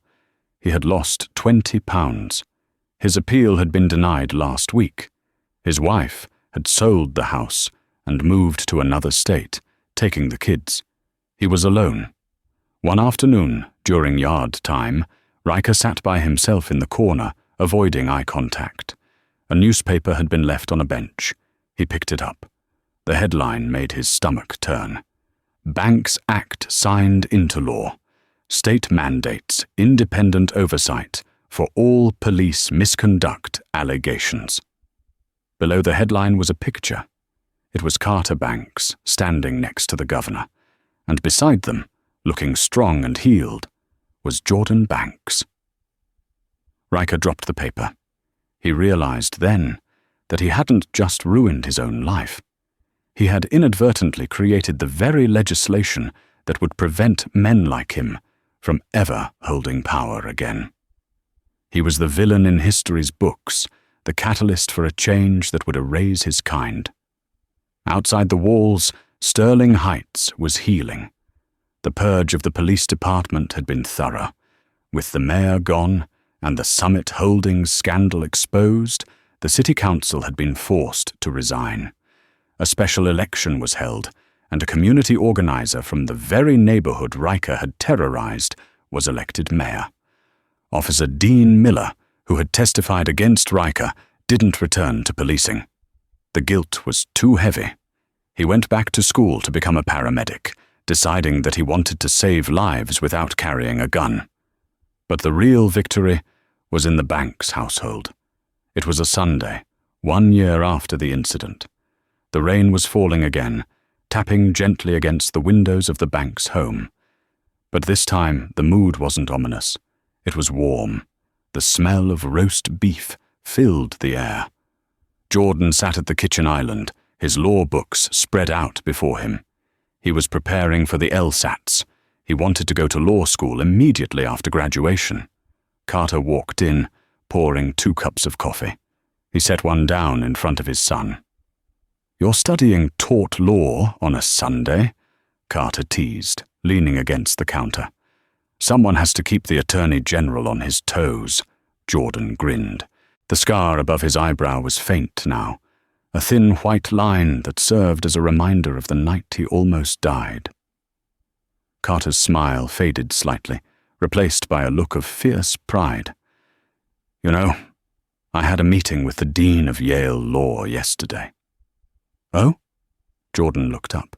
He had lost 20 pounds. His appeal had been denied last week. His wife had sold the house and moved to another state, taking the kids. He was alone. One afternoon, during yard time, Riker sat by himself in the corner, avoiding eye contact. A newspaper had been left on a bench. He picked it up. The headline made his stomach turn. "Banks Act signed into law. State mandates independent oversight for all police misconduct allegations." Below the headline was a picture. It was Carter Banks standing next to the governor, and beside them, looking strong and healed, was Jordan Banks. Riker dropped the paper. He realized then that he hadn't just ruined his own life. He had inadvertently created the very legislation that would prevent men like him from ever holding power again. He was the villain in history's books, the catalyst for a change that would erase his kind. Outside the walls, Sterling Heights was healing. The purge of the police department had been thorough. With the mayor gone and the Summit Holdings scandal exposed, the city council had been forced to resign. A special election was held, and a community organizer from the very neighborhood Riker had terrorized was elected mayor. Officer Dean Miller, who had testified against Riker, didn't return to policing. The guilt was too heavy. He went back to school to become a paramedic, deciding that he wanted to save lives without carrying a gun. But the real victory was in the Banks household. It was a Sunday, 1 year after the incident. The rain was falling again, tapping gently against the windows of the Banks' home. But this time the mood wasn't ominous. It was warm. The smell of roast beef filled the air. Jordan sat at the kitchen island, his law books spread out before him. He was preparing for the LSATs. He wanted to go to law school immediately after graduation. Carter walked in, pouring 2 cups of coffee. He set one down in front of his son. "You're studying tort law on a Sunday?" Carter teased, leaning against the counter. Someone has to keep the Attorney General on his toes. Jordan grinned. The scar above his eyebrow was faint now, a thin white line that served as a reminder of the night he almost died. Carter's smile faded slightly, replaced by a look of fierce pride. You know, I had a meeting with the Dean of Yale Law yesterday. Oh? Jordan looked up.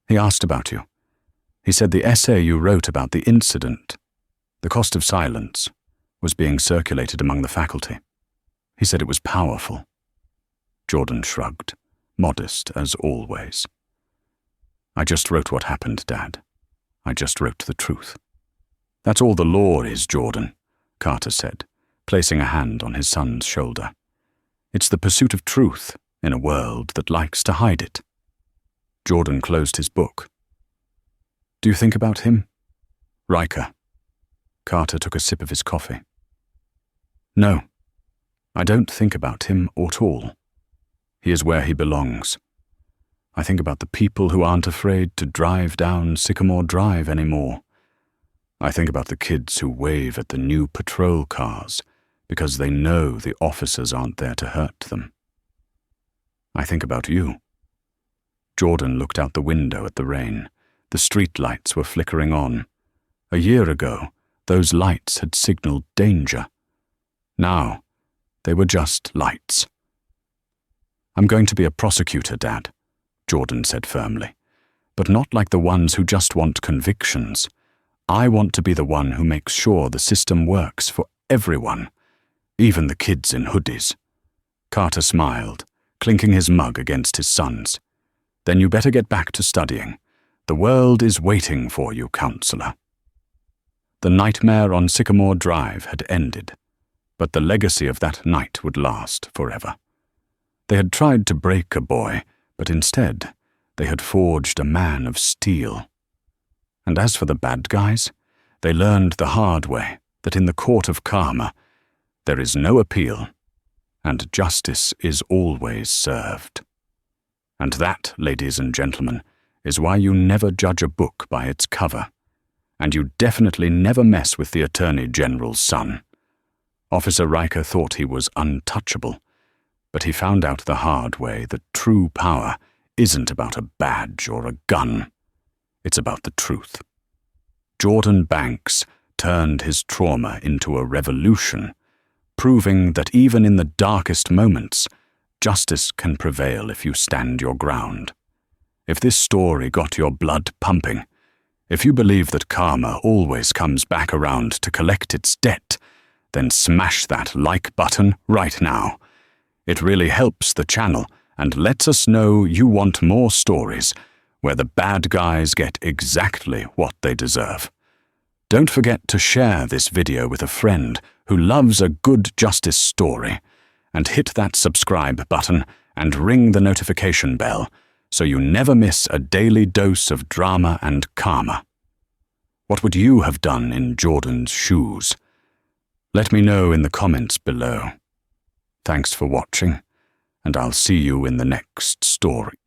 He asked about you. He said the essay you wrote about the incident, The Cost of Silence, was being circulated among the faculty. He said it was powerful. Jordan shrugged, modest as always. I just wrote what happened, Dad. I just wrote the truth. That's all the law is, Jordan, Carter said, placing a hand on his son's shoulder. It's the pursuit of truth in a world that likes to hide it. Jordan closed his book. Do you think about him? Riker. Carter took a sip of his coffee. No, I don't think about him at all. He is where he belongs. I think about the people who aren't afraid to drive down Sycamore Drive anymore. I think about the kids who wave at the new patrol cars because they know the officers aren't there to hurt them. I think about you. Jordan looked out the window at the rain. The street lights were flickering on. A year ago, those lights had signaled danger. Now, they were just lights. I'm going to be a prosecutor, Dad, Jordan said firmly, but not like the ones who just want convictions. I want to be the one who makes sure the system works for everyone, even the kids in hoodies. Carter smiled, clinking his mug against his son's. Then you better get back to studying. The world is waiting for you, counselor. The nightmare on Sycamore Drive had ended, but the legacy of that night would last forever. They had tried to break a boy, but instead they had forged a man of steel. And as for the bad guys, they learned the hard way that in the court of karma, there is no appeal, and justice is always served. And that, ladies and gentlemen, is why you never judge a book by its cover, and you definitely never mess with the Attorney General's son. Officer Riker thought he was untouchable, but he found out the hard way that true power isn't about a badge or a gun. It's about the truth. Jordan Banks turned his trauma into a revolution, proving that even in the darkest moments, justice can prevail if you stand your ground. If this story got your blood pumping, if you believe that karma always comes back around to collect its debt, then smash that like button right now. It really helps the channel and lets us know you want more stories where the bad guys get exactly what they deserve. Don't forget to share this video with a friend who loves a good justice story, and hit that subscribe button and ring the notification bell so you never miss a daily dose of drama and karma. What would you have done in Jordan's shoes? Let me know in the comments below. Thanks for watching, and I'll see you in the next story.